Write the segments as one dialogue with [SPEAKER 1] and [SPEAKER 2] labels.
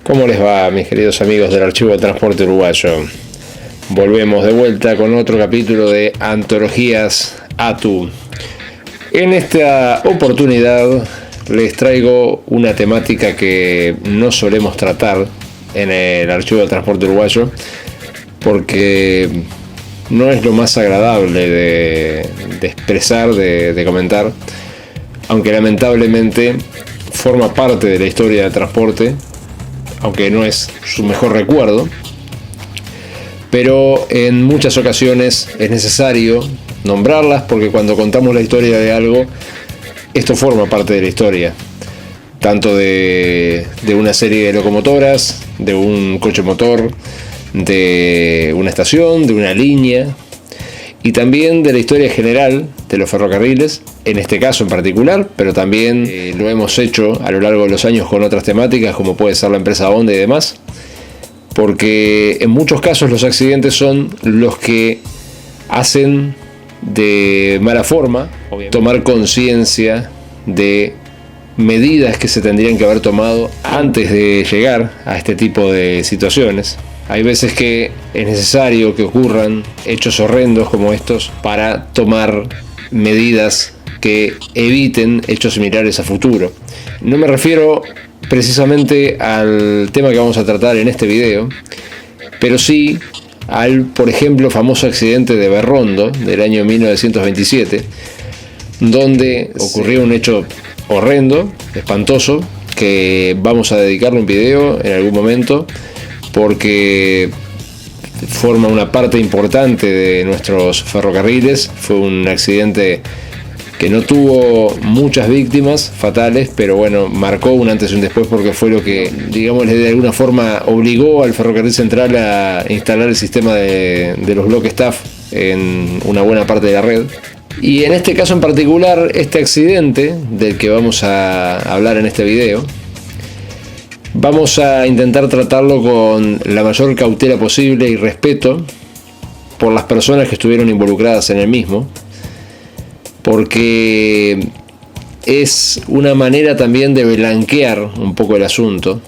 [SPEAKER 1] ¿Cómo les va, mis queridos amigos del Archivo de Transporte Uruguayo? Volvemos de vuelta con otro capítulo de Antologías ATU. En esta oportunidad les traigo una temática que no solemos tratar en el Archivo de Transporte Uruguayo porque no es lo más agradable de expresar, de comentar, aunque lamentablemente forma parte de la historia del transporte, aunque no es su mejor recuerdo, pero en muchas ocasiones es necesario nombrarlas porque cuando contamos la historia de algo, esto forma parte de la historia, tanto de una serie de locomotoras, de un coche motor, de una estación, de una línea, y también de la historia general de los ferrocarriles, en este caso en particular, pero también lo hemos hecho a lo largo de los años con otras temáticas, como puede ser la empresa Honda y demás, porque en muchos casos los accidentes son los que hacen de mala forma tomar conciencia de medidas que se tendrían que haber tomado antes de llegar a este tipo de situaciones. Hay veces que es necesario que ocurran hechos horrendos como estos para tomar medidas que eviten hechos similares a futuro. No me refiero precisamente al tema que vamos a tratar en este video, pero sí al, por ejemplo, famoso accidente de Berrondo del año 1927, donde ocurrió un hecho horrendo, espantoso, que vamos a dedicarle un video en algún momento, porque forma una parte importante de nuestros ferrocarriles. Fue un accidente que no tuvo muchas víctimas fatales, pero bueno, marcó un antes y un después porque fue lo que, digamos, de alguna forma obligó al Ferrocarril Central a instalar el sistema de los bloques TAF en una buena parte de la red. Y en este caso en particular, este accidente del que vamos a hablar en este video, vamos a intentar tratarlo con la mayor cautela posible y respeto por las personas que estuvieron involucradas en el mismo, porque es una manera también de blanquear un poco el asunto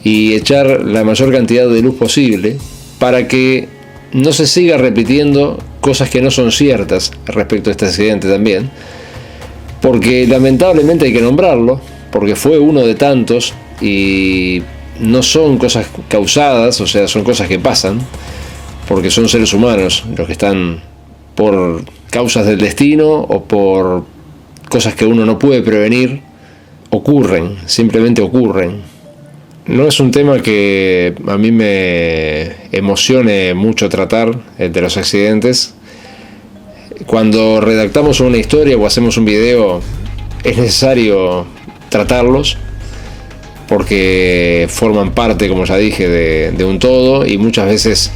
[SPEAKER 1] y echar la mayor cantidad de luz posible para que no se siga repitiendo cosas que no son ciertas respecto a este accidente también, porque lamentablemente hay que nombrarlo, porque fue uno de tantos y no son cosas causadas, o sea, son cosas que pasan, porque son seres humanos los que están por causas del destino o por cosas que uno no puede prevenir, ocurren, simplemente ocurren. No es un tema que a mí me emocione mucho tratar, el de los accidentes. Cuando redactamos una historia o hacemos un video, es necesario tratarlos, porque forman parte, como ya dije, de un todo, y muchas veces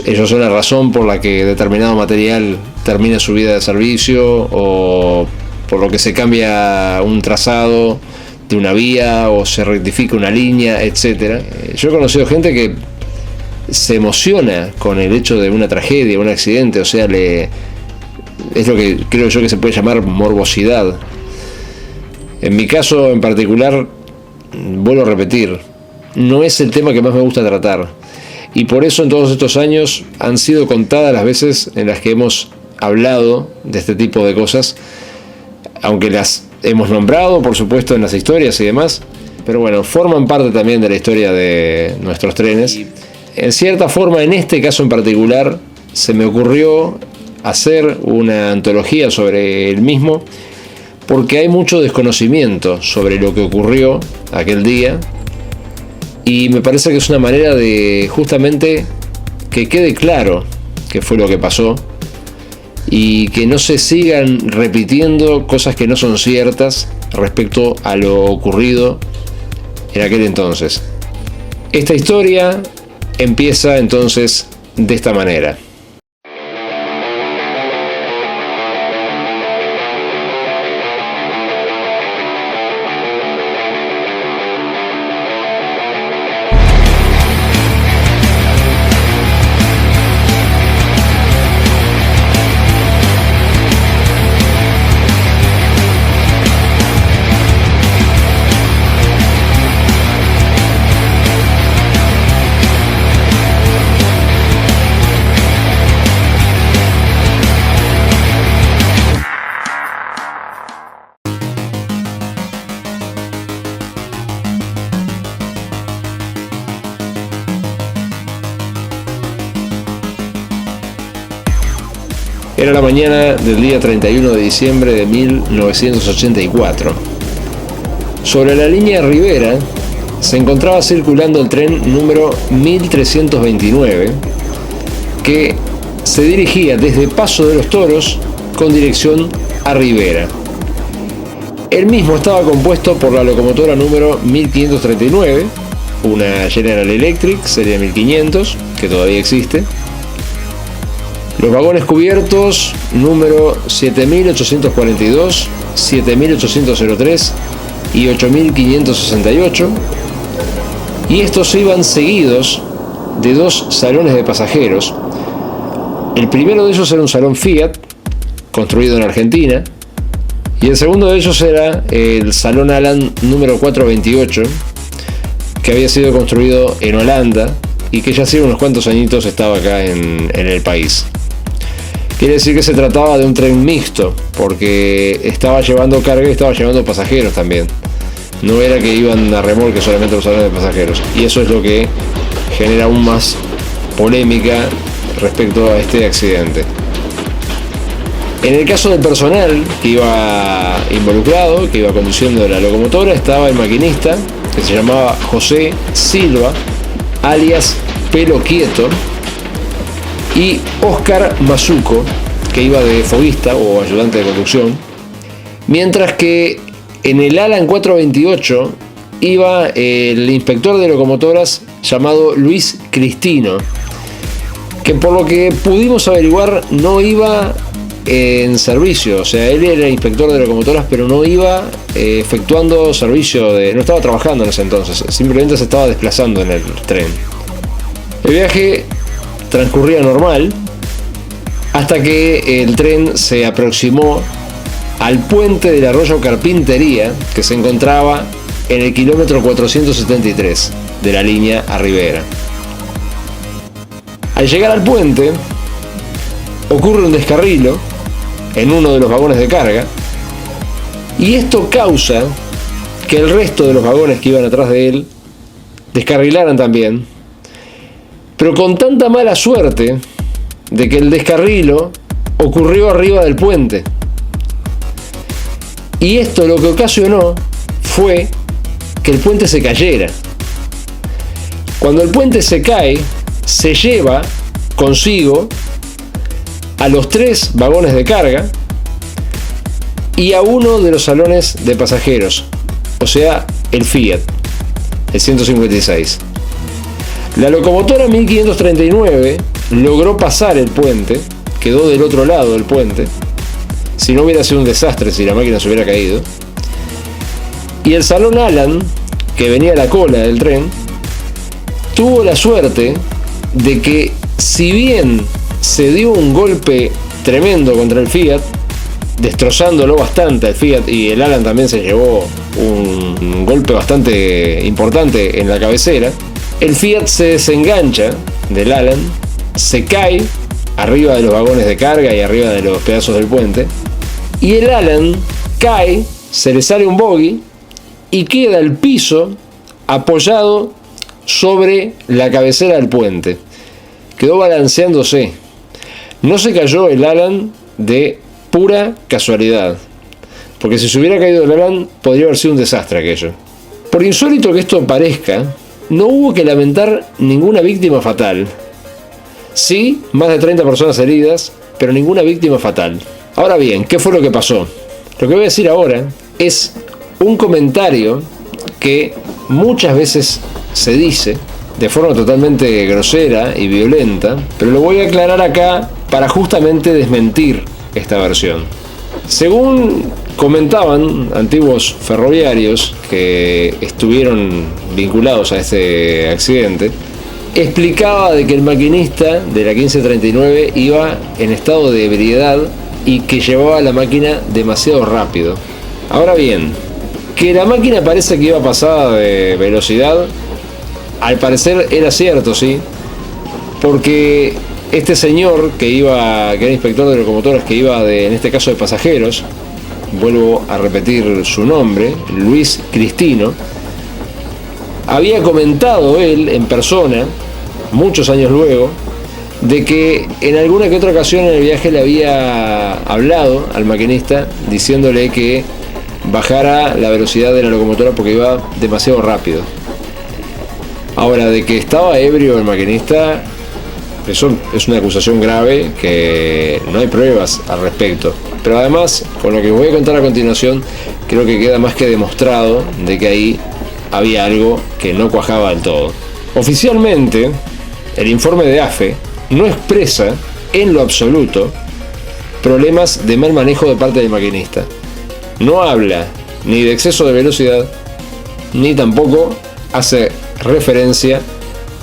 [SPEAKER 1] ellos son la razón por la que determinado material termina su vida de servicio, o por lo que se cambia un trazado de una vía o se rectifica una línea, etc. Yo he conocido gente que se emociona con el hecho de una tragedia, un accidente, o sea, es lo que creo yo que se puede llamar morbosidad. En mi caso en particular, vuelvo a repetir, no es el tema que más me gusta tratar, y por eso en todos estos años han sido contadas las veces en las que hemos hablado de este tipo de cosas, aunque las hemos nombrado por supuesto en las historias y demás, pero bueno, forman parte también de la historia de nuestros trenes. Y en cierta forma, en este caso en particular, se me ocurrió hacer una antología sobre el mismo, porque hay mucho desconocimiento sobre lo que ocurrió aquel día, y me parece que es una manera de justamente que quede claro qué fue lo que pasó y que no se sigan repitiendo cosas que no son ciertas respecto a lo ocurrido en aquel entonces. Esta historia empieza entonces de esta manera. Era la mañana del día 31 de diciembre de 1984. Sobre la línea Rivera se encontraba circulando el tren número 1329, que se dirigía desde Paso de los Toros con dirección a Rivera. El mismo estaba compuesto por la locomotora número 1539, una General Electric serie 1500, que todavía existe. Los vagones cubiertos número 7842, 7803 y 8568. Y estos iban seguidos de dos salones de pasajeros. El primero de ellos era un salón Fiat, construido en Argentina, y el segundo de ellos era el Salón Alan número 428, que había sido construido en Holanda y que ya hace unos cuantos añitos estaba acá en el país. Quiere decir que se trataba de un tren mixto, porque estaba llevando carga y estaba llevando pasajeros también. No era que iban a remolque solamente los salones de pasajeros, y eso es lo que genera aún más polémica respecto a este accidente. En el caso del personal que iba involucrado, que iba conduciendo la locomotora, estaba el maquinista, que se llamaba José Silva, alias Pelo Quieto, y Oscar Mazuco, que iba de foguista o ayudante de conducción, mientras que en el Alan 428 iba el inspector de locomotoras llamado Luis Cristino, que por lo que pudimos averiguar no iba en servicio. O sea, él era inspector de locomotoras, pero no iba efectuando servicio, no estaba trabajando en ese entonces, simplemente se estaba desplazando en el tren. El viaje transcurría normal hasta que el tren se aproximó al puente del arroyo Carpintería, que se encontraba en el kilómetro 473 de la línea a Rivera. Al llegar al puente, ocurre un descarrilo en uno de los vagones de carga, y esto causa que el resto de los vagones que iban atrás de él descarrilaran también, pero con tanta mala suerte de que el descarrilo ocurrió arriba del puente. Y esto lo que ocasionó fue que el puente se cayera. Cuando el puente se cae, se lleva consigo a los 3 vagones de carga y a uno de los salones de pasajeros, o sea, el Fiat, el 156. La locomotora 1539 logró pasar el puente, quedó del otro lado del puente, si no hubiera sido un desastre si la máquina se hubiera caído. Y el salón Alan, que venía a la cola del tren, tuvo la suerte de que, si bien se dio un golpe tremendo contra el Fiat, destrozándolo bastante al Fiat, y el Alan también se llevó un golpe bastante importante en la cabecera, el Fiat se desengancha del Alan, se cae arriba de los vagones de carga y arriba de los pedazos del puente, y el Alan cae, se le sale un bogie y queda el piso apoyado sobre la cabecera del puente. Quedó balanceándose. No se cayó el Alan de pura casualidad, porque si se hubiera caído el Alan podría haber sido un desastre aquello. Por insólito que esto parezca, no hubo que lamentar ninguna víctima fatal. Sí, más de 30 personas heridas, pero ninguna víctima fatal. Ahora bien, ¿qué fue lo que pasó? Lo que voy a decir ahora es un comentario que muchas veces se dice de forma totalmente grosera y violenta, pero lo voy a aclarar acá para justamente desmentir esta versión. Según comentaban antiguos ferroviarios que estuvieron vinculados a este accidente, explicaba de que el maquinista de la 1539 iba en estado de ebriedad y que llevaba la máquina demasiado rápido. Ahora bien, que la máquina parece que iba pasada de velocidad, al parecer era cierto, sí, porque este señor que era inspector de locomotoras, que iba en este caso de pasajeros, vuelvo a repetir su nombre, Luis Cristino, había comentado él en persona, muchos años luego, de que en alguna que otra ocasión en el viaje le había hablado al maquinista diciéndole que bajara la velocidad de la locomotora porque iba demasiado rápido. Ahora, de que estaba ebrio el maquinista, eso es una acusación grave que no hay pruebas al respecto. Pero además, con lo que voy a contar a continuación, creo que queda más que demostrado de que ahí había algo que no cuajaba del todo. Oficialmente, el informe de AFE no expresa en lo absoluto problemas de mal manejo de parte del maquinista. No habla ni de exceso de velocidad, ni tampoco hace referencia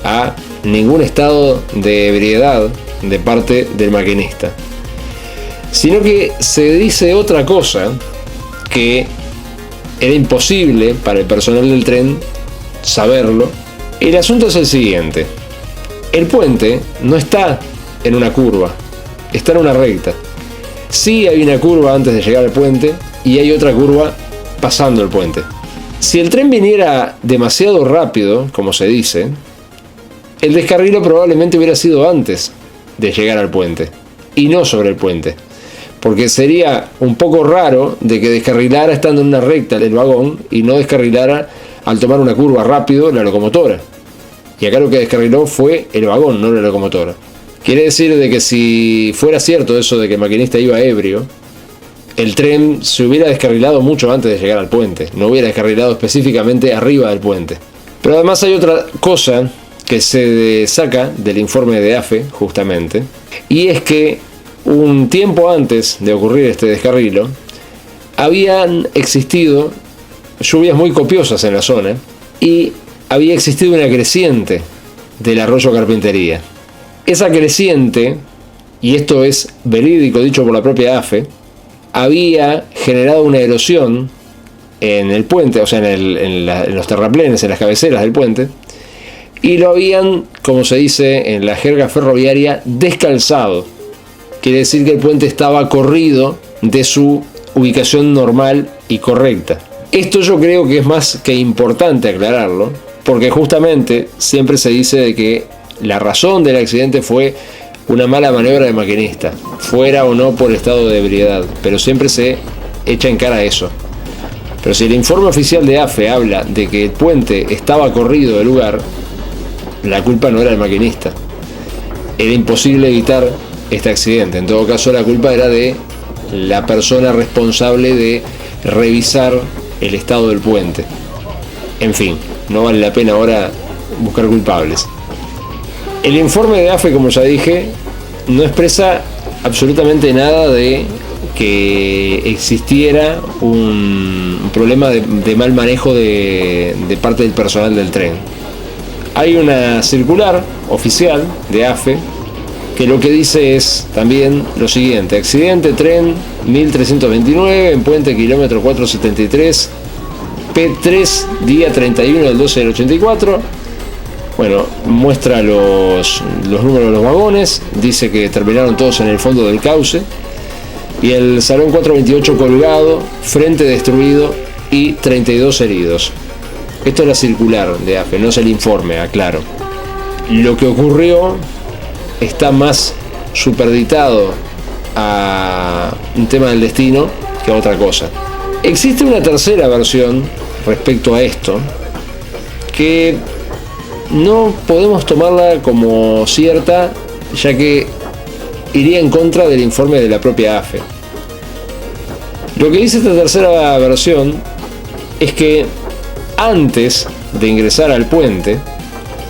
[SPEAKER 1] a ningún estado de ebriedad de parte del maquinista, sino que se dice otra cosa que era imposible para el personal del tren saberlo. El asunto es el siguiente: el puente no está en una curva, está en una recta. Sí hay una curva antes de llegar al puente y hay otra curva pasando el puente. Si el tren viniera demasiado rápido, como se dice, el descarrilo probablemente hubiera sido antes de llegar al puente y no sobre el puente, porque sería un poco raro de que descarrilara estando en una recta el vagón y no descarrilara al tomar una curva rápido la locomotora. Y acá lo que descarriló fue el vagón, no la locomotora. Quiere decir de que si fuera cierto eso de que el maquinista iba ebrio, el tren se hubiera descarrilado mucho antes de llegar al puente, no hubiera descarrilado específicamente arriba del puente. Pero además hay otra cosa que se saca del informe de AFE, justamente, y es que un tiempo antes de ocurrir este descarrilo, habían existido lluvias muy copiosas en la zona y había existido una creciente del arroyo Carpintería. Esa creciente, y esto es verídico dicho por la propia AFE, había generado una erosión en el puente, o sea, en los terraplenes, en las cabeceras del puente, y lo habían, como se dice en la jerga ferroviaria, descalzado. Quiere decir que el puente estaba corrido de su ubicación normal y correcta. Esto yo creo que es más que importante aclararlo, porque justamente siempre se dice de que la razón del accidente fue una mala maniobra del maquinista, fuera o no por estado de ebriedad, pero siempre se echa en cara eso. Pero si el informe oficial de AFE habla de que el puente estaba corrido del lugar, la culpa no era del maquinista. Era imposible evitar este accidente. En todo caso, la culpa era de la persona responsable de revisar el estado del puente. En fin, no vale la pena ahora buscar culpables. El informe de AFE, como ya dije, no expresa absolutamente nada de que existiera un problema de mal manejo de parte del personal del tren. Hay una circular oficial de AFE que lo que dice es también lo siguiente: accidente tren 1329 en puente kilómetro 473, P3, día 31 del 12 del 84. Bueno, muestra los números de los vagones, dice que terminaron todos en el fondo del cauce, y el salón 428 colgado, frente destruido y 32 heridos. Esto es la circular de AFE, no es el informe, aclaro. Lo que ocurrió está más superditado a un tema del destino que a otra cosa. Existe una tercera versión respecto a esto que no podemos tomarla como cierta, ya que iría en contra del informe de la propia AFE. Lo que dice esta tercera versión es que antes de ingresar al puente,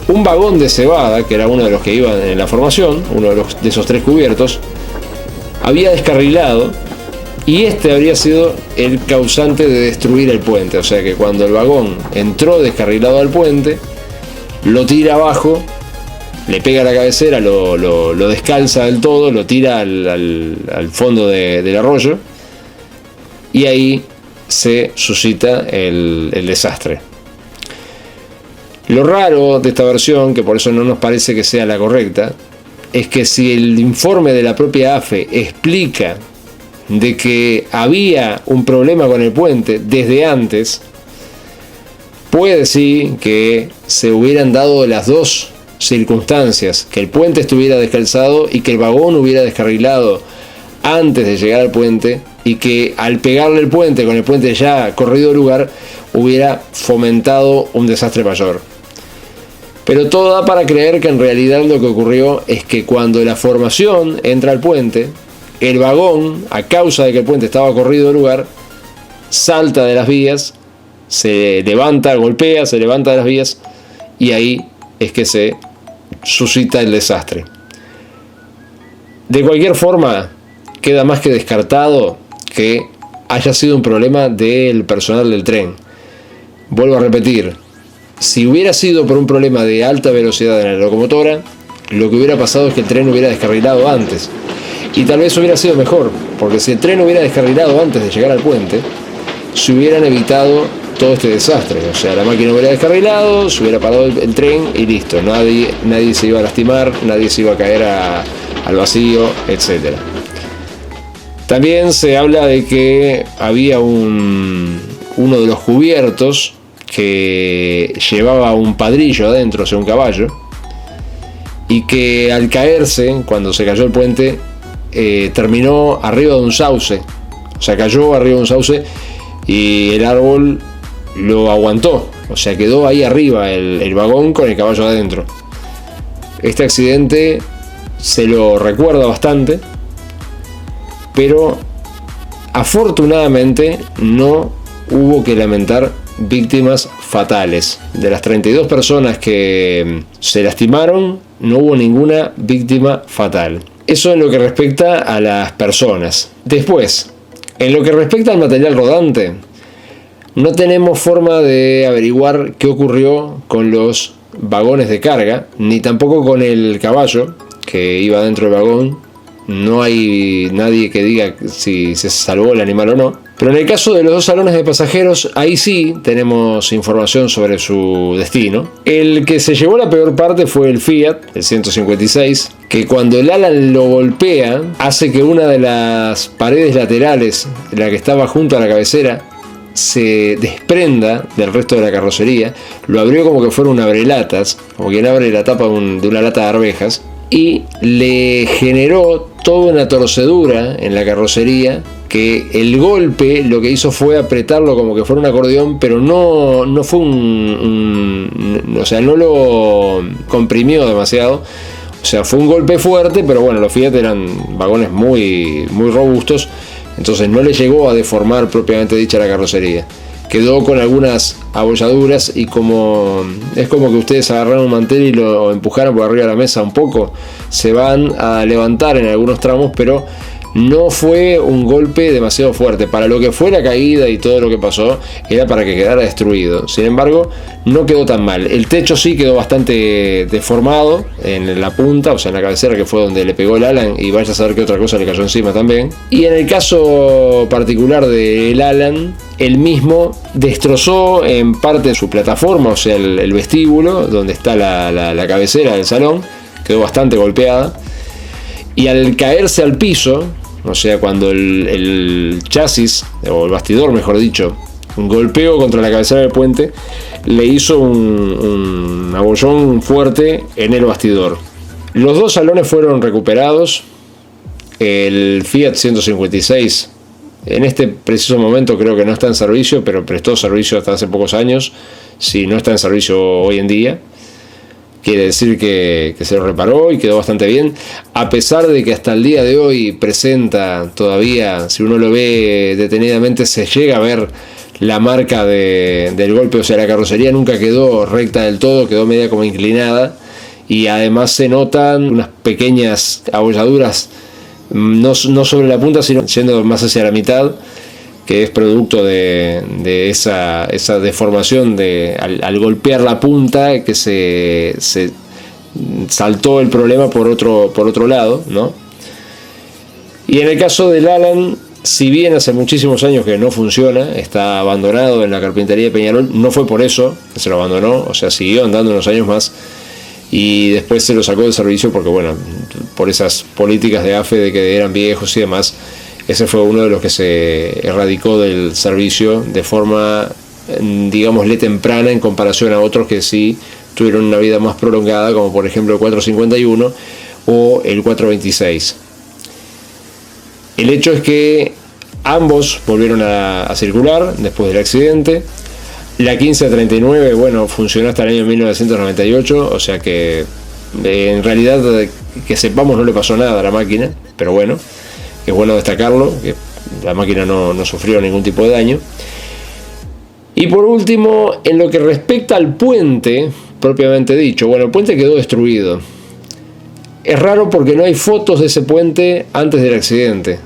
[SPEAKER 1] un vagón de cebada, que era uno de los que iban en la formación, uno de esos tres cubiertos, había descarrilado, y este habría sido el causante de destruir el puente. O sea que cuando el vagón entró descarrilado al puente, lo tira abajo, le pega a la cabecera, lo descalza del todo, lo tira al fondo del arroyo, y ahí se suscita el desastre. Lo raro de esta versión, que por eso no nos parece que sea la correcta, es que si el informe de la propia AFE explica de que había un problema con el puente desde antes, puede decir que se hubieran dado las dos circunstancias, que el puente estuviera descalzado y que el vagón hubiera descarrilado antes de llegar al puente, y que al pegarle el puente con el puente ya corrido de lugar hubiera fomentado un desastre mayor. Pero todo da para creer que en realidad lo que ocurrió es que cuando la formación entra al puente, el vagón, a causa de que el puente estaba corrido de lugar, salta de las vías, se levanta, golpea, se levanta de las vías, y ahí es que se suscita el desastre. De cualquier forma, queda más que descartado que haya sido un problema del personal del tren. Vuelvo a repetir, si hubiera sido por un problema de alta velocidad en la locomotora, lo que hubiera pasado es que el tren hubiera descarrilado antes. Y tal vez hubiera sido mejor, porque si el tren hubiera descarrilado antes de llegar al puente, se hubieran evitado todo este desastre. O sea, la máquina hubiera descarrilado, se hubiera parado el tren y listo. Nadie se iba a lastimar, nadie se iba a caer al vacío, etc. También se habla de que había uno de los cubiertos que llevaba un padrillo adentro, o sea, un caballo, y que al caerse, cuando se cayó el puente, terminó arriba de un sauce. O sea, cayó arriba de un sauce y el árbol lo aguantó. O sea, quedó ahí arriba el vagón con el caballo adentro. Este accidente se lo recuerda bastante, pero afortunadamente no hubo que lamentar víctimas fatales. De las 32 personas que se lastimaron, no hubo ninguna víctima fatal. Eso en lo que respecta a las personas. Después, en lo que respecta al material rodante, no tenemos forma de averiguar qué ocurrió con los vagones de carga, ni tampoco con el caballo que iba dentro del vagón. No hay nadie que diga si se salvó el animal o no. Pero en el caso de los dos salones de pasajeros, ahí sí tenemos información sobre su destino. El que se llevó la peor parte fue el Fiat, el 156, que cuando el Alan lo golpea, hace que una de las paredes laterales, la que estaba junto a la cabecera, se desprenda del resto de la carrocería. Lo abrió como que fuera un abrelatas, como quien abre la tapa de una lata de arvejas, y le generó toda una torcedura en la carrocería, que el golpe lo que hizo fue apretarlo como que fuera un acordeón, pero no fue o sea, no lo comprimió demasiado. O sea, fue un golpe fuerte, pero bueno, los Fiat eran vagones muy, muy robustos, entonces no le llegó a deformar propiamente dicha la carrocería. Quedó con algunas abolladuras, y es como que ustedes agarraron un mantel y lo empujaron por arriba de la mesa un poco, se van a levantar en algunos tramos, pero no fue un golpe demasiado fuerte. Para lo que fue la caída y todo lo que pasó, era para que quedara destruido. Sin embargo, no quedó tan mal. El techo sí quedó bastante deformado en la punta, o sea, en la cabecera, que fue donde le pegó el Alan, y vaya a saber qué otra cosa le cayó encima también. Y en el caso particular del Alan, él mismo destrozó en parte su plataforma, o sea, el vestíbulo, donde está la cabecera del salón, quedó bastante golpeada. Y al caerse al piso, o sea, cuando el chasis, o el bastidor mejor dicho, golpeó contra la cabecera del puente, le hizo un abollón fuerte en el bastidor. Los dos salones fueron recuperados. El Fiat 156 en este preciso momento creo que no está en servicio, pero prestó servicio hasta hace pocos años. Si no está en servicio hoy en día, quiere decir que se lo reparó y quedó bastante bien, a pesar de que hasta el día de hoy presenta todavía, si uno lo ve detenidamente, se llega a ver la marca del golpe. O sea, la carrocería nunca quedó recta del todo, quedó media como inclinada, y además se notan unas pequeñas abolladuras, no sobre la punta, sino yendo más hacia la mitad, que es producto de esa deformación al golpear la punta, que se saltó el problema por otro lado, ¿no? Y en el caso del Alan, si bien hace muchísimos años que no funciona, está abandonado en la carpintería de Peñarol, no fue por eso que se lo abandonó, o sea, siguió andando unos años más, y después se lo sacó del servicio porque, bueno, por esas políticas de AFE de que eran viejos y demás. Ese fue uno de los que se erradicó del servicio de forma, digámosle, temprana, en comparación a otros que sí tuvieron una vida más prolongada, como por ejemplo el 451 o el 426. El hecho es que ambos volvieron a circular después del accidente. La 1539, bueno, funcionó hasta el año 1998, o sea que en realidad, que sepamos, no le pasó nada a la máquina, pero bueno, es bueno destacarlo, que la máquina no sufrió ningún tipo de daño. Y por último, en lo que respecta al puente, propiamente dicho, bueno, el puente quedó destruido. Es raro porque no hay fotos de ese puente antes del accidente.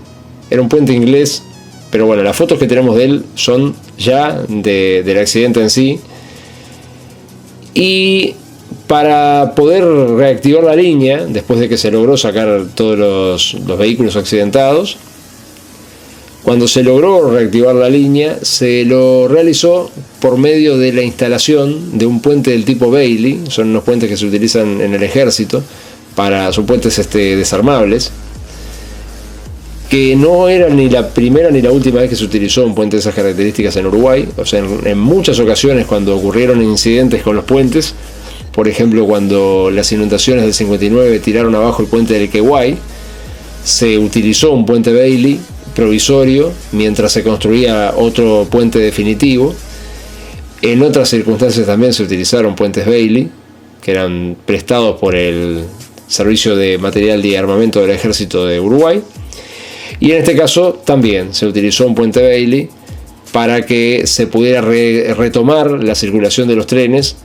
[SPEAKER 1] Era un puente inglés, pero bueno, las fotos que tenemos de él son ya del accidente en sí. Y para poder reactivar la línea, después de que se logró sacar todos los vehículos accidentados, cuando se logró reactivar la línea, se lo realizó por medio de la instalación de un puente del tipo Bailey. Son unos puentes que se utilizan en el ejército, son puentes desarmables, que no era ni la primera ni la última vez que se utilizó un puente de esas características en Uruguay. O sea, en muchas ocasiones cuando ocurrieron incidentes con los puentes, por ejemplo cuando las inundaciones del 59 tiraron abajo el puente del Queguay, se utilizó un puente Bailey provisorio mientras se construía otro puente definitivo. En otras circunstancias también se utilizaron puentes Bailey, que eran prestados por el Servicio de Material y Armamento del Ejército de Uruguay. Y en este caso también se utilizó un puente Bailey para que se pudiera retomar la circulación de los trenes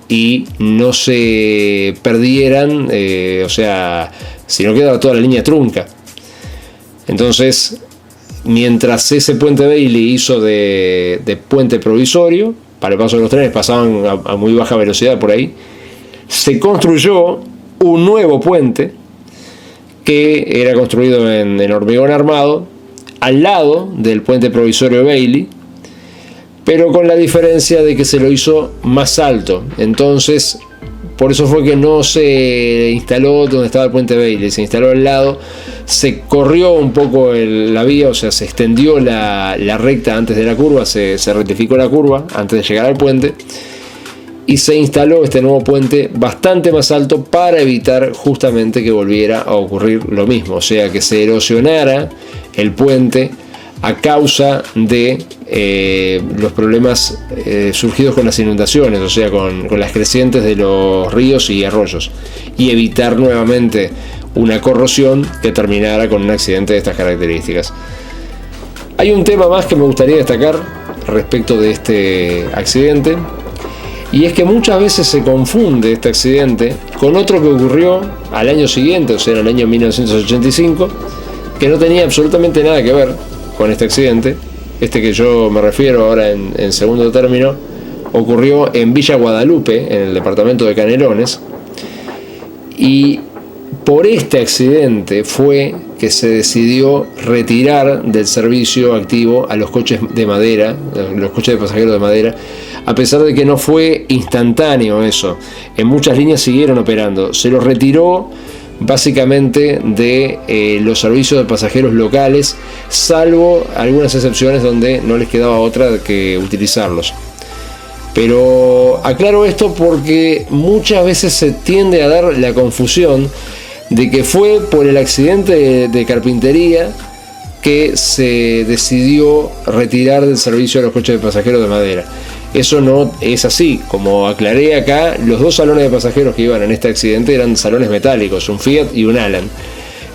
[SPEAKER 1] y no se perdieran, o sea, si no quedaba toda la línea trunca. Entonces, mientras ese puente Bailey hizo de puente provisorio, para el paso de los trenes pasaban a muy baja velocidad por ahí, se construyó un nuevo puente que era construido en hormigón armado al lado del puente provisorio Bailey, pero con la diferencia de que se lo hizo más alto. Entonces, por eso fue que no se instaló donde estaba el puente Bailey, se instaló al lado, se corrió un poco la vía, o sea, se extendió la recta antes de la curva, se rectificó la curva antes de llegar al puente, y se instaló este nuevo puente bastante más alto para evitar justamente que volviera a ocurrir lo mismo, o sea, que se erosionara el puente a causa de los problemas surgidos con las inundaciones, o sea, con las crecientes de los ríos y arroyos, y evitar nuevamente una corrosión que terminara con un accidente de estas características. Hay un tema más que me gustaría destacar respecto de este accidente, y es que muchas veces se confunde este accidente con otro que ocurrió al año siguiente, o sea, en el año 1985, que no tenía absolutamente nada que ver con este accidente. Este que yo me refiero ahora en segundo término ocurrió en Villa Guadalupe, en el departamento de Canelones, y por este accidente fue que se decidió retirar del servicio activo a los coches de madera, los coches de pasajeros de madera, a pesar de que no fue instantáneo eso. En muchas líneas siguieron operando. Se los retiró básicamente de los servicios de pasajeros locales, salvo algunas excepciones donde no les quedaba otra que utilizarlos. Pero aclaro esto porque muchas veces se tiende a dar la confusión de que fue por el accidente de carpintería que se decidió retirar del servicio a los coches de pasajeros de madera. Eso no es así. Como aclaré acá, los dos salones de pasajeros que iban en este accidente eran salones metálicos, un Fiat y un Alan.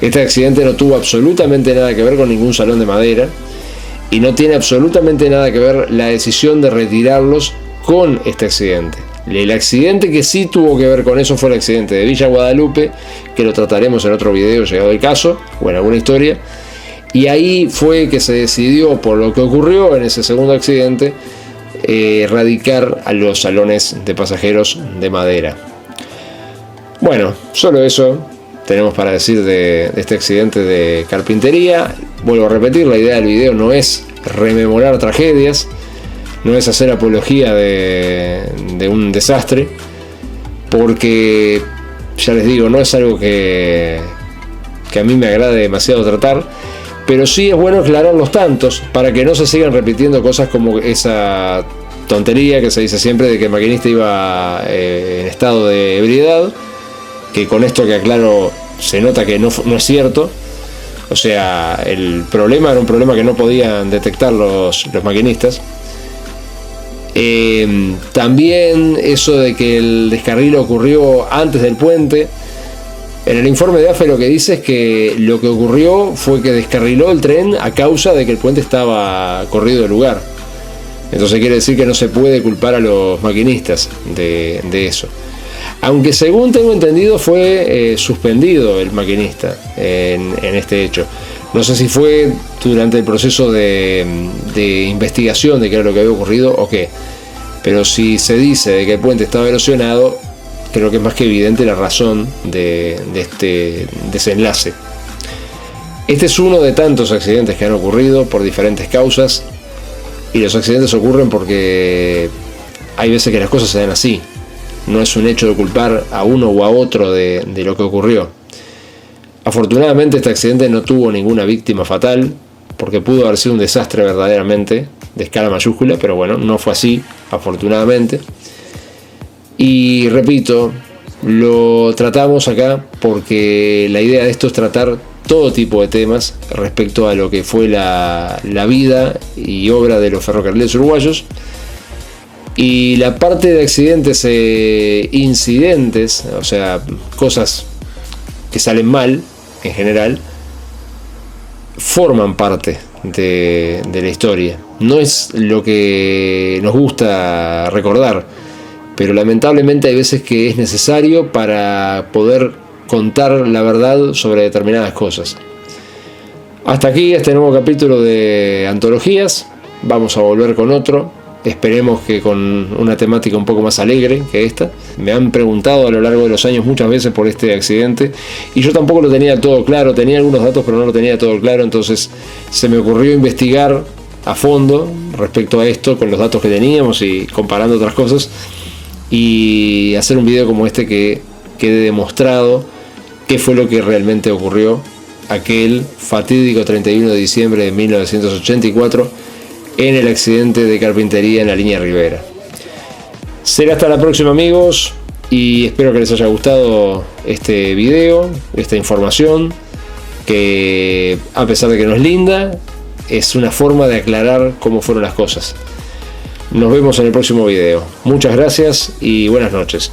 [SPEAKER 1] Este accidente no tuvo absolutamente nada que ver con ningún salón de madera, y no tiene absolutamente nada que ver la decisión de retirarlos con este accidente. El accidente que sí tuvo que ver con eso fue el accidente de Villa Guadalupe, que lo trataremos en otro video llegado el caso, o en alguna historia, y ahí fue que se decidió, por lo que ocurrió en ese segundo accidente, erradicar a los salones de pasajeros de madera. Bueno, solo eso tenemos para decir de este accidente de carpintería. Vuelvo a repetir, la idea del video no es rememorar tragedias, no es hacer apología de un desastre, porque ya les digo, no es algo que a mí me agrade demasiado tratar, pero sí es bueno aclarar los tantos para que no se sigan repitiendo cosas como esa tontería que se dice siempre de que el maquinista iba en estado de ebriedad, que con esto que aclaro se nota que no es cierto. O sea, el problema era un problema que no podían detectar los maquinistas. También eso de que el descarrilo ocurrió antes del puente. En el informe de AFE lo que dice es que lo que ocurrió fue que descarriló el tren a causa de que el puente estaba corrido del lugar. Entonces quiere decir que no se puede culpar a los maquinistas de eso. Aunque según tengo entendido fue suspendido el maquinista en este hecho. No sé si fue durante el proceso de investigación de qué era lo que había ocurrido o qué. Pero si se dice de que el puente estaba erosionado, creo que es más que evidente la razón de este desenlace. Este es uno de tantos accidentes que han ocurrido por diferentes causas. Y los accidentes ocurren porque hay veces que las cosas se dan así. No es un hecho de culpar a uno o a otro de lo que ocurrió. Afortunadamente este accidente no tuvo ninguna víctima fatal, porque pudo haber sido un desastre verdaderamente, de escala mayúscula, pero bueno, no fue así, afortunadamente. Y repito, lo tratamos acá porque la idea de esto es tratar todo tipo de temas respecto a lo que fue la vida y obra de los ferrocarriles uruguayos. Y la parte de accidentes e incidentes, o sea, cosas que salen mal en general, forman parte de la historia. No es lo que nos gusta recordar, pero lamentablemente hay veces que es necesario para poder contar la verdad sobre determinadas cosas. Hasta aquí este nuevo capítulo de Antologías. Vamos a volver con otro. Esperemos que con una temática un poco más alegre que esta. Me han preguntado a lo largo de los años muchas veces por este accidente y yo tampoco lo tenía todo claro. Tenía algunos datos pero no lo tenía todo claro, entonces se me ocurrió investigar a fondo respecto a esto con los datos que teníamos y comparando otras cosas y hacer un video como este que quede demostrado qué fue lo que realmente ocurrió aquel fatídico 31 de diciembre de 1984 en el accidente de carpintería en la línea Rivera. Será hasta la próxima, amigos, y espero que les haya gustado este video, esta información, que a pesar de que no es linda, es una forma de aclarar cómo fueron las cosas. Nos vemos en el próximo video. Muchas gracias y buenas noches.